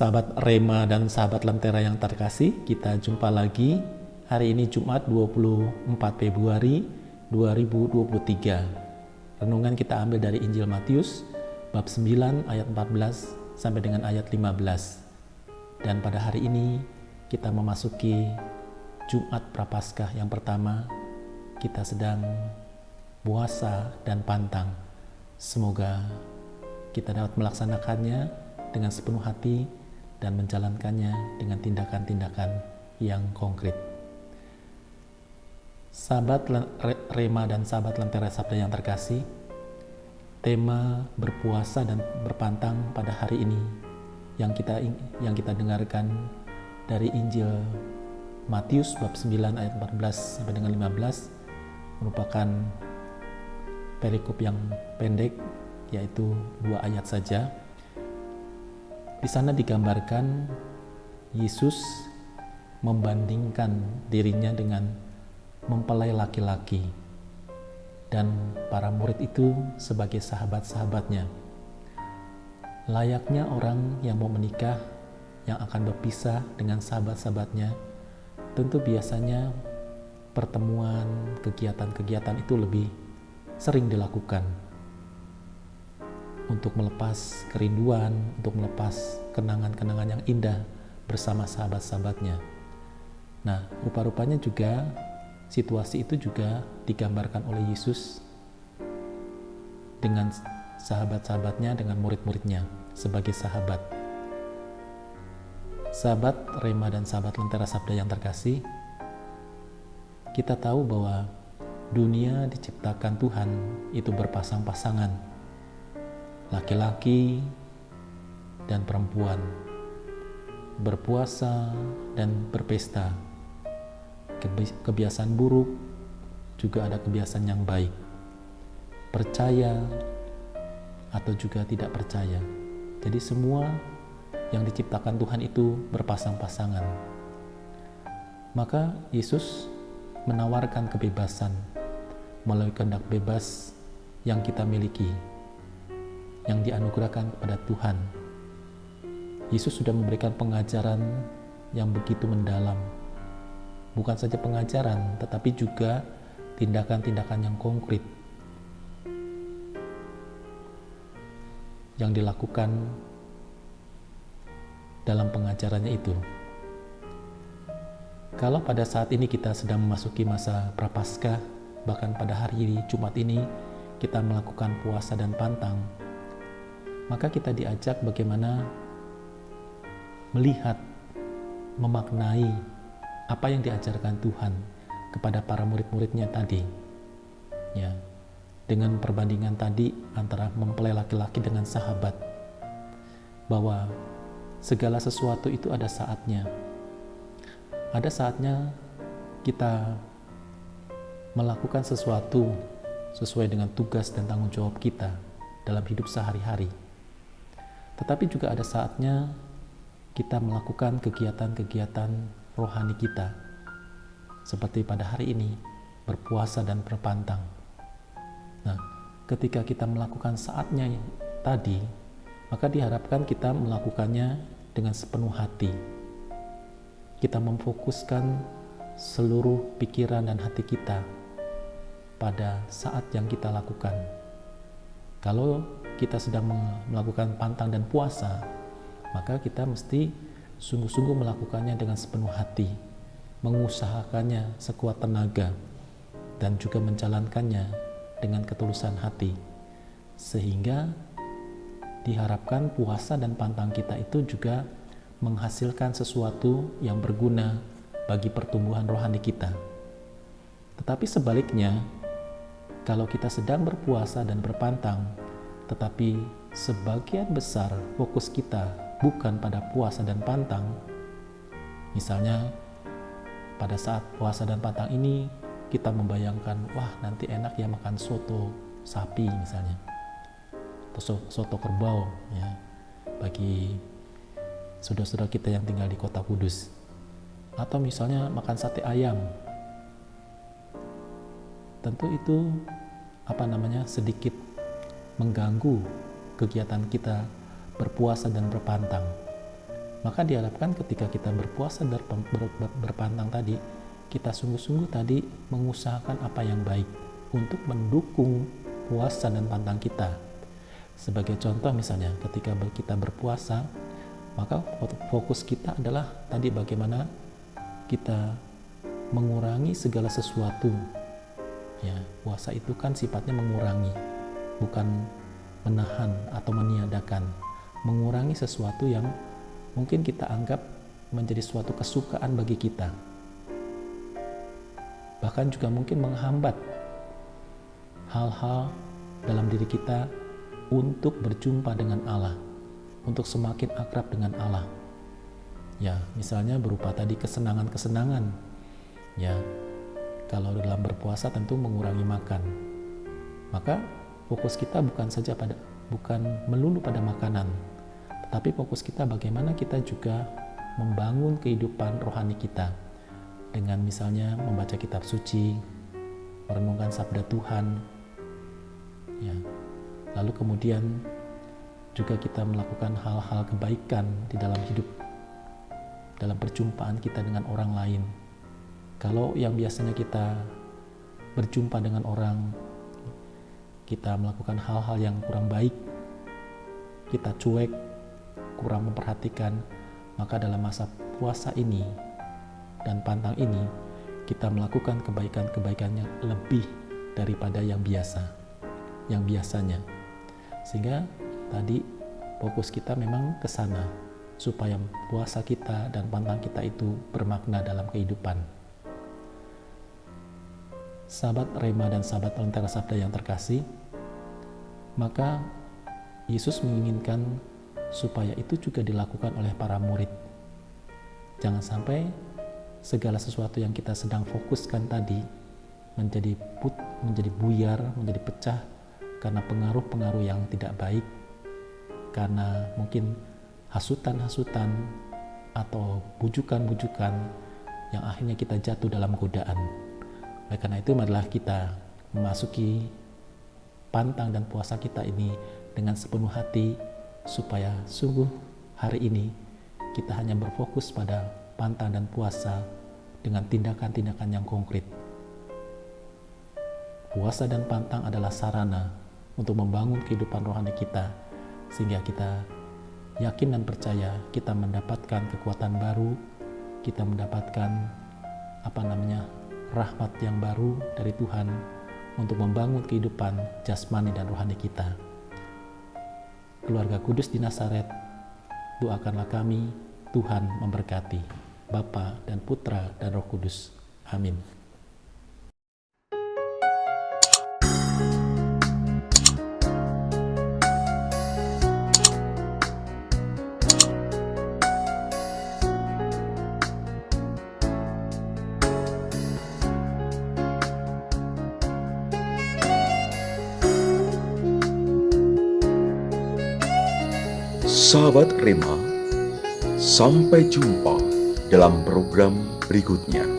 Sahabat Rema dan sahabat Lentera yang terkasih, kita jumpa lagi hari ini Jumat 24 Februari 2023. Renungan kita ambil dari Injil Matius bab 9 ayat 14 sampai dengan ayat 15. Dan pada hari ini kita memasuki Jumat Prapaskah yang pertama. Kita sedang puasa dan pantang. Semoga kita dapat melaksanakannya dengan sepenuh hati dan menjalankannya dengan tindakan-tindakan yang konkret. Sahabat Rema dan sahabat Lentera Sabda yang terkasih, tema berpuasa dan berpantang pada hari ini yang kita dengarkan dari Injil Matius bab 9 ayat 14 sampai dengan 15 merupakan perikop yang pendek, yaitu 2 ayat saja. Di sana digambarkan Yesus membandingkan dirinya dengan mempelai laki-laki dan para murid itu sebagai sahabat-sahabatnya. Layaknya orang yang mau menikah yang akan berpisah dengan sahabat-sahabatnya, tentu biasanya pertemuan, kegiatan-kegiatan itu lebih sering dilakukan untuk melepas kerinduan, untuk melepas kenangan-kenangan yang indah bersama sahabat-sahabatnya. Nah, rupa-rupanya juga situasi itu juga digambarkan oleh Yesus dengan sahabat-sahabatnya, dengan murid-muridnya sebagai sahabat. Sahabat Rema dan sahabat Lentera Sabda yang terkasih, kita tahu bahwa dunia diciptakan Tuhan itu berpasang-pasangan, laki-laki dan perempuan, berpuasa dan berpesta. Kebiasaan buruk juga ada kebiasaan yang baik, percaya atau juga tidak percaya. Jadi semua yang diciptakan Tuhan itu berpasang-pasangan. Maka Yesus menawarkan kebebasan melalui kehendak bebas yang kita miliki, yang dianugerahkan kepada Tuhan. Yesus sudah memberikan pengajaran yang begitu mendalam. Bukan saja pengajaran, tetapi juga tindakan-tindakan yang konkret yang dilakukan dalam pengajarannya itu. Kalau pada saat ini kita sedang memasuki masa Prapaskah, bahkan pada hari Jumat ini kita melakukan puasa dan pantang, maka kita diajak bagaimana melihat, memaknai apa yang diajarkan Tuhan kepada para murid-muridnya tadi, ya, dengan perbandingan tadi antara mempelai laki-laki dengan sahabat, bahwa segala sesuatu itu ada saatnya. Ada saatnya kita melakukan sesuatu sesuai dengan tugas dan tanggung jawab kita dalam hidup sehari-hari. Tetapi juga ada saatnya kita melakukan kegiatan-kegiatan rohani kita, seperti pada hari ini berpuasa dan berpantang. Nah, ketika kita melakukan saatnya tadi, maka diharapkan kita melakukannya dengan sepenuh hati. Kita memfokuskan seluruh pikiran dan hati kita pada saat yang kita lakukan. Kalau kita sedang melakukan pantang dan puasa, maka kita mesti sungguh-sungguh melakukannya dengan sepenuh hati, mengusahakannya sekuat tenaga, dan juga menjalankannya dengan ketulusan hati, sehingga diharapkan puasa dan pantang kita itu juga menghasilkan sesuatu yang berguna bagi pertumbuhan rohani kita. Tetapi sebaliknya, kalau kita sedang berpuasa dan berpantang, tetapi sebagian besar fokus kita bukan pada puasa dan pantang, misalnya pada saat puasa dan pantang ini kita membayangkan, wah nanti enak ya makan soto sapi misalnya, atau soto kerbau ya, bagi saudara-saudara kita yang tinggal di kota Kudus, atau misalnya makan sate ayam. Tentu itu sedikit mengganggu kegiatan kita berpuasa dan berpantang. Maka diharapkan ketika kita berpuasa dan berpantang tadi, kita sungguh-sungguh tadi mengusahakan apa yang baik untuk mendukung puasa dan pantang kita. Sebagai contoh misalnya ketika kita berpuasa, maka fokus kita adalah tadi bagaimana kita mengurangi segala sesuatu. Ya, puasa itu kan sifatnya mengurangi, bukan menahan atau meniadakan. Mengurangi sesuatu yang mungkin kita anggap menjadi suatu kesukaan bagi kita. Bahkan juga mungkin menghambat hal-hal dalam diri kita untuk berjumpa dengan Allah, untuk semakin akrab dengan Allah. Ya, misalnya berupa tadi kesenangan-kesenangan. Ya, kalau dalam berpuasa tentu mengurangi makan. Maka fokus kita bukan melulu pada makanan, tetapi fokus kita bagaimana kita juga membangun kehidupan rohani kita dengan misalnya membaca kitab suci, merenungkan sabda Tuhan, ya. Lalu kemudian juga kita melakukan hal-hal kebaikan di dalam hidup, dalam perjumpaan kita dengan orang lain. Kalau yang biasanya kita berjumpa dengan orang, kita melakukan hal-hal yang kurang baik, kita cuek, kurang memperhatikan, maka dalam masa puasa ini dan pantang ini kita melakukan kebaikan-kebaikan yang lebih daripada yang biasanya. Sehingga tadi fokus kita memang ke sana supaya puasa kita dan pantang kita itu bermakna dalam kehidupan. Sahabat Rema dan sahabat Lentera Sabda yang terkasih, maka Yesus menginginkan supaya itu juga dilakukan oleh para murid. Jangan sampai segala sesuatu yang kita sedang fokuskan tadi menjadi buyar, menjadi pecah karena pengaruh-pengaruh yang tidak baik, karena mungkin hasutan-hasutan atau bujukan-bujukan yang akhirnya kita jatuh dalam godaan. Oleh karena itu, marilah kita memasuki pantang dan puasa kita ini dengan sepenuh hati, supaya sungguh hari ini kita hanya berfokus pada pantang dan puasa dengan tindakan-tindakan yang konkret. Puasa dan pantang adalah sarana untuk membangun kehidupan rohani kita, sehingga kita yakin dan percaya kita mendapatkan kekuatan baru, kita mendapatkan rahmat yang baru dari Tuhan untuk membangun kehidupan jasmani dan rohani kita. Keluarga Kudus di Nazaret, doakanlah kami, Tuhan memberkati, Bapa dan Putra dan Roh Kudus. Amin. Sahabat Rema, sampai jumpa dalam program berikutnya.